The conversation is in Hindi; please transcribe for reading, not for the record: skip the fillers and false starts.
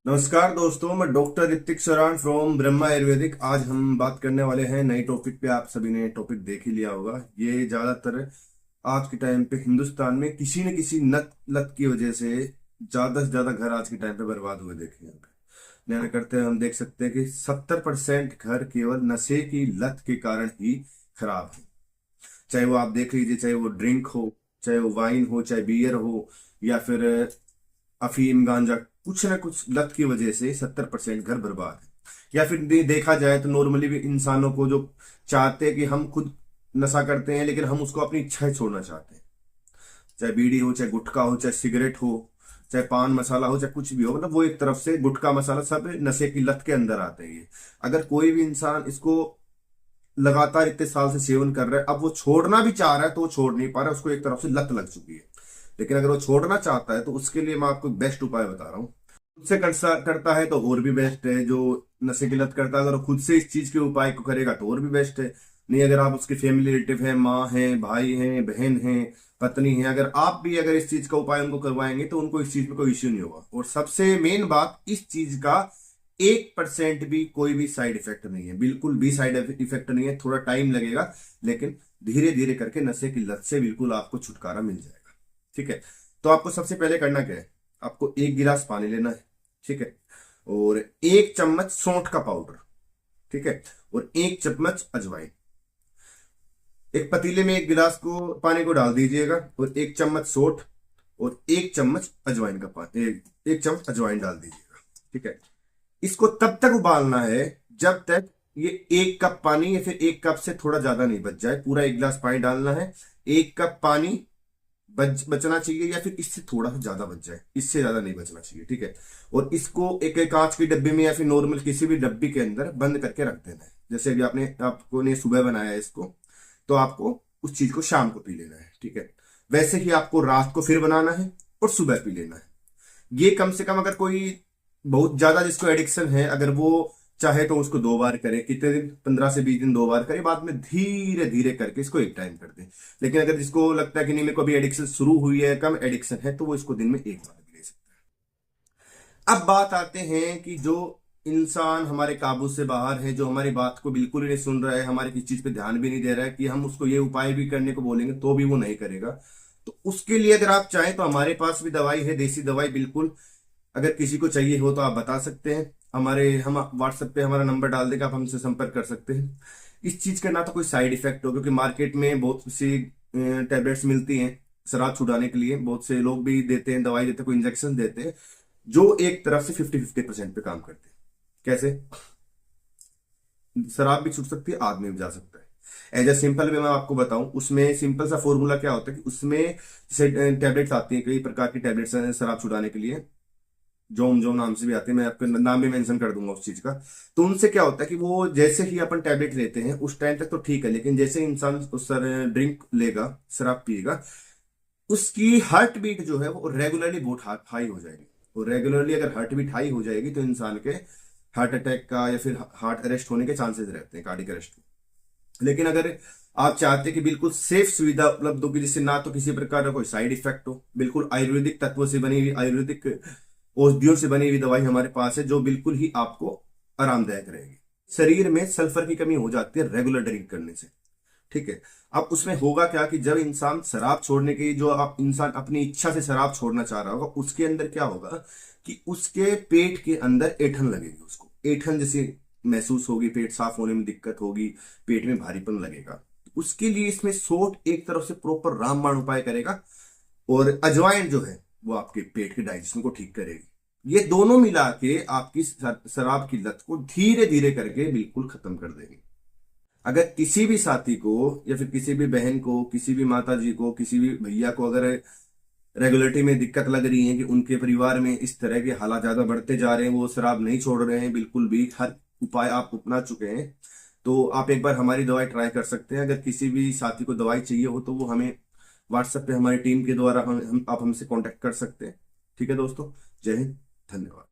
नमस्कार दोस्तों, मैं डॉक्टर ऋतिक सरान फ्रॉम ब्रह्मा आयुर्वेदिक। आज हम बात करने वाले हैं नई टॉपिक पे। आप सभी ने टॉपिक देख ही लिया होगा। ये ज्यादातर आज के टाइम पे हिंदुस्तान में किसी न किसी नत लत की वजह से ज्यादा से ज्यादा घर आज के टाइम पे बर्बाद हुए देखे हैं। न्याय करते हैं, हम देख सकते हैं कि 70% घर केवल नशे की लत के कारण ही खराब है। चाहे वो आप देख लीजिए, चाहे वो ड्रिंक हो, चाहे वो वाइन हो, चाहे बियर हो, या फिर अफीम गांजा, कुछ ना कुछ लत की वजह से 70% घर बर्बाद है। या फिर देखा जाए तो नॉर्मली भी इंसानों को जो चाहते हैं कि हम खुद नशा करते हैं, लेकिन हम उसको अपनी इच्छाएं छोड़ना चाहते हैं। चाहे बीड़ी हो, चाहे गुटखा हो, चाहे सिगरेट हो, चाहे पान मसाला हो, चाहे कुछ भी हो, मतलब वो एक तरफ से गुटखा मसाला सब नशे की लत के अंदर आते हैं। ये अगर कोई भी इंसान इसको लगातार इतने साल से सेवन कर रहा है, अब वो छोड़ना भी चाह रहा है तो वो छोड़ नहीं पा रहा है, उसको एक तरफ से लत लग चुकी है। लेकिन अगर वो छोड़ना चाहता है तो उसके लिए मैं आपको बेस्ट उपाय बता रहा हूँ। खुद से करता है तो और भी बेस्ट है। जो नशे की लत करता है, अगर वो खुद से इस चीज के उपाय को करेगा तो और भी बेस्ट है। नहीं, अगर आप उसके फैमिली रिलेटिव है, माँ है, भाई है, बहन है, पत्नी है, अगर आप भी अगर इस चीज का उपाय उनको करवाएंगे तो उनको इस चीज में कोई इश्यू नहीं होगा। और सबसे मेन बात, इस चीज का 1% भी कोई भी साइड इफेक्ट नहीं है। बिल्कुल भी साइड इफेक्ट नहीं है। थोड़ा टाइम लगेगा, लेकिन धीरे धीरे करके नशे की लत से बिल्कुल आपको छुटकारा मिल जाएगा। ठीक है, तो आपको सबसे पहले करना क्या है, आपको 1 गिलास पानी लेना है। ठीक है, और 1 चम्मच सौंठ का पाउडर। ठीक है, और 1 चम्मच अजवाइन। एक पतीले में 1 गिलास को पानी को डाल दीजिएगा, और 1 चम्मच सौंठ और 1 चम्मच अजवाइन का पानी, 1 चम्मच अजवाइन डाल दीजिएगा। ठीक है, इसको तब तक उबालना है जब तक ये 1 कप पानी या फिर 1 कप से थोड़ा ज्यादा नहीं बच जाए। पूरा 1 गिलास पानी डालना है, 1 कप पानी बचना चाहिए, या फिर इससे थोड़ा सा ज्यादा बच जाए, इससे ज्यादा नहीं बचना चाहिए। ठीक है, और इसको एक एक कांच की डब्बे में या फिर नॉर्मल किसी भी डब्बी के अंदर बंद करके रख देना है। जैसे अभी आपको ने सुबह बनाया है इसको, तो आपको उस चीज को शाम को पी लेना है। ठीक है, वैसे ही आपको रात को फिर बनाना है और सुबह पी लेना है। ये कम से कम, अगर कोई बहुत ज्यादा जिसको एडिक्शन है, अगर वो चाहे तो उसको 2 बार करे। कितने दिन? 15 से 20 दिन 2 बार करे, बाद में धीरे धीरे करके इसको एक टाइम कर दे। लेकिन अगर जिसको लगता है कि नहीं, मेरे को अभी एडिक्शन शुरू हुई है, कम एडिक्शन है, तो वो इसको दिन में 1 बार भी ले सकता है। अब बात आते हैं कि जो इंसान हमारे काबू से बाहर है, जो हमारी बात को बिल्कुल ही नहीं सुन रहा है, हमारी किसी चीज पे ध्यान भी नहीं दे रहा है, कि हम उसको ये उपाय भी करने को बोलेंगे तो भी वो नहीं करेगा, तो उसके लिए अगर आप चाहें तो हमारे पास भी दवाई है, देसी दवाई बिल्कुल। अगर किसी को चाहिए हो तो आप बता सकते हैं। हम व्हाट्सएप पे हमारा नंबर डाल देगा, आप हमसे संपर्क कर सकते हैं। इस चीज का ना तो कोई साइड इफेक्ट हो, क्योंकि मार्केट में बहुत सी टेबलेट्स मिलती हैं शराब छुड़ाने के लिए। बहुत से लोग भी देते हैं, दवाई देते हैं, कोई इंजेक्शन देते हैं, जो एक तरफ से 50-50% पे काम करते हैं। कैसे? शराब भी छूट सकती है, आदमी भी जा सकता है। एज ए सिंपल वे मैं आपको बताऊं, उसमें सिंपल सा फॉर्मूला क्या होता है कि उसमें जैसे टेबलेट्स आती हैं, कई प्रकार की टेबलेट्स हैं शराब छुड़ाने के लिए। जोम जोम नाम से भी आते हैं, मैं आपको नाम भी मेंशन कर दूंगा उस चीज का। तो उनसे क्या होता है कि वो जैसे ही अपन टैबलेट लेते हैं उस टाइम तक तो ठीक है, लेकिन जैसे इंसान उस सर ड्रिंक लेगा, शराब पिएगा, उसकी हार्ट बीट जो है वो रेगुलरली बहुत हाई हो जाएगी। और रेगुलरली अगर हार्ट बीट हाई हो जाएगी तो इंसान के हार्ट अटैक का या फिर हार्ट अरेस्ट होने के चांसेस रहते हैं, कार्डियक अरेस्ट के। लेकिन अगर आप चाहते हैं कि बिल्कुल सेफ सुविधा उपलब्ध होगी, जिससे ना तो किसी प्रकार का कोई साइड इफेक्ट हो, बिल्कुल आयुर्वेदिक तत्वों से बनी हुई, आयुर्वेदिक औषधियों से बनी हुई दवाई हमारे पास है, जो बिल्कुल ही आपको आरामदायक रहेगी। शरीर में सल्फर की कमी हो जाती है रेगुलर ड्रिंक करने से। ठीक है, अब उसमें होगा क्या कि जब इंसान शराब छोड़ने की, जो आप इंसान अपनी इच्छा से शराब छोड़ना चाह रहा होगा, उसके अंदर क्या होगा कि उसके पेट के अंदर ऐंठन लगेगी, उसको ऐंठन जैसे महसूस होगी, पेट साफ होने में दिक्कत होगी, पेट में भारीपन लगेगा। उसके लिए इसमें सोट एक तरफ से प्रॉपर रामबाण उपाय करेगा, और अजवाइन जो है वो आपके पेट के डाइजेशन को ठीक करेगी। ये दोनों मिला के आपकी शराब की लत को धीरे धीरे करके बिल्कुल खत्म कर देंगे। अगर किसी भी साथी को, या फिर किसी भी बहन को, किसी भी माता जी को, किसी भी भैया को अगर रेगुलरिटी में दिक्कत लग रही है कि उनके परिवार में इस तरह के हालात ज्यादा बढ़ते जा रहे हैं, वो शराब नहीं छोड़ रहे हैं बिल्कुल भी, हर उपाय आप अपना चुके हैं, तो आप एक बार हमारी दवाई ट्राई कर सकते हैं। अगर किसी भी साथी को दवाई चाहिए हो तो वो हमें व्हाट्सएप पे हमारी टीम के द्वारा आप हमसे कांटेक्ट कर सकते हैं। ठीक है दोस्तों, जय हिंद, धन्यवाद।